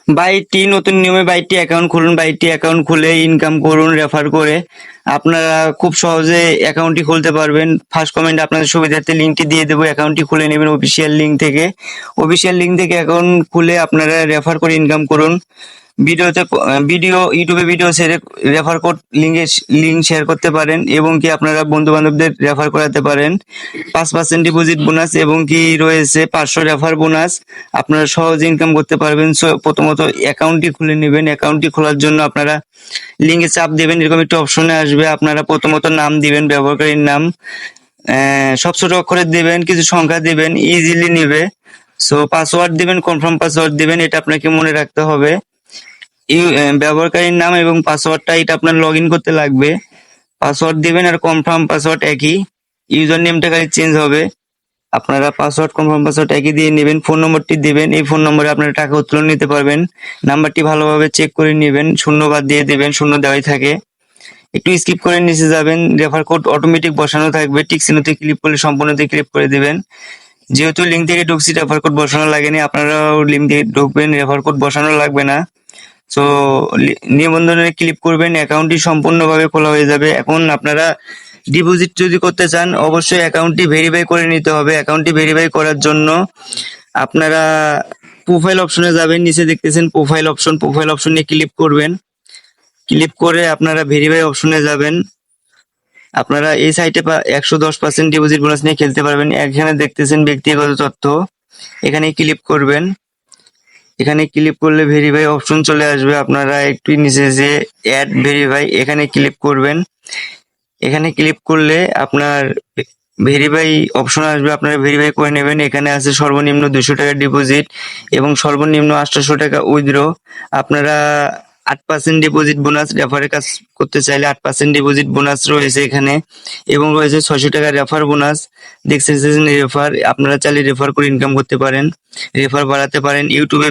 বাইকটি নতুন নিয়মে বাইকটি অ্যাকাউন্ট খুলুন, বাইকটি অ্যাকাউন্ট খুলে ইনকাম করুন রেফার করে। আপনারা খুব সহজে অ্যাকাউন্টটি খুলতে পারবেন। ফার্স্ট কমেন্টে আপনাদের সুবিধার্থে লিঙ্কটি দিয়ে দেবো, অ্যাকাউন্টটি খুলে নেবেন অফিসিয়াল লিঙ্ক থেকে। অফিসিয়াল লিঙ্ক থেকে অ্যাকাউন্ট খুলে আপনারা রেফার করে ইনকাম করুন। ইউটিউবে ভিডিও ছেড়ে রেফার কোড লিঙ্ক শেয়ার করতে পারেন এবং কি আপনারা বন্ধু বান্ধবদের রেফার করাতে পারেন। 5% ডিপোজিট বোনাস এবং কি রয়েছে 500 রেফার বোনাস। আপনারা সহজে ইনকাম করতে পারবেন। প্রথমত অ্যাকাউন্টটি খুলে নেবেন। অ্যাকাউন্টটি খোলার জন্য আপনারা লিঙ্কে চাপ দেবেন, এরকম একটা অপশনে আসবে। আপনারা প্রথমত নাম দিবেন, ব্যবহারকারীর নাম সব ছোট অক্ষরে দিবেন, কিছু সংখ্যা দিবেন, ইজিলি নিবে। সো পাসওয়ার্ড দিবেন, কনফার্ম পাসওয়ার্ড দিবেন, এটা আপনাকে মনে রাখতে হবে। ব্যবহারকারীর নাম এবং পাসওয়ার্ডটা এটা আপনার লগ ইন করতে লাগবে। পাসওয়ার্ড দিবেন আর কনফার্ম পাসওয়ার্ড একই, ইউজার নেমটা খালি চেঞ্জ হবে। আপনারা পাসওয়ার্ড কনফার্ম পাসওয়ার্ড একই দিয়ে নেবেন। ফোন নম্বরটি দিবেন, এই ফোন নম্বরে আপনারা টাকা উত্তোলন নিতে পারবেন। নাম্বারটি ভালোভাবে চেক করে নেবেন, শূন্য বাদ দিয়ে দেবেন, শূন্য দেওয়াই থাকে। একটু স্কিপ করে নিচে যাবেন, রেফার কোড অটোমেটিক বসানো থাকবে, টিক চিহ্নতে ক্লিক করলে সম্পূর্ণতে ক্লিক করে দিবেন। যেহেতু লিঙ্ক থেকে ঢুকছি রেফার কোড বসানো লাগেনি, আপনারাও লিঙ্ক থেকে ঢুকবেন, রেফার কোড বসানো লাগবে না। সো নিবন্ধনে ক্লিক করবেন, অ্যাকাউন্টটি সম্পূর্ণভাবে খোলা হয়ে যাবে। এখন আপনারা ডিপোজিট যদি করতে চান অবশ্যই অ্যাকাউন্টটি ভেরিফাই করে নিতে হবে। অ্যাকাউন্টটি ভেরিফাই করার জন্য আপনারা প্রোফাইল অপশনে যাবেন, নিচে দেখতেছেন প্রোফাইল অপশনে ক্লিক করবেন। ক্লিক করে আপনারা ভেরিফাই অপশনে যাবেন। আপনারা এই সাইটে 110% ডিপোজিট বোনাস নিয়ে খেলতে পারবেন। এখানে দেখতেছেন ব্যক্তিগত তথ্য, এখানে ক্লিক করবেন। এখানে ক্লিক করলে ভেরিফাই অপশন চলে আসবে। আপনারা একটু নিচে যে অ্যাড ভেরিফাই এখানে ক্লিক করবেন। এখানে ক্লিক করলে আপনার ভেরিফাই অপশন আসবে, আপনারা ভেরিফাই করে নেবেন। এখানে আছে সর্বনিম্ন 200 টাকা ডিপোজিট এবং সর্বনিম্ন 800 টাকা উইথড্র। আপনারা 8% ডিপোজিট বোনাস রেফারের কাজ করতে চাইলে 8% ডিপোজিট বোনাস রয়েছে এখানে এবং রয়েছে 600 টাকা রেফার বোনাস। দেখছেন রেফার, আপনারা চাইলে রেফার করে ইনকাম করতে পারেন, রেফার বাড়াতে পারেন। ইউটিউবে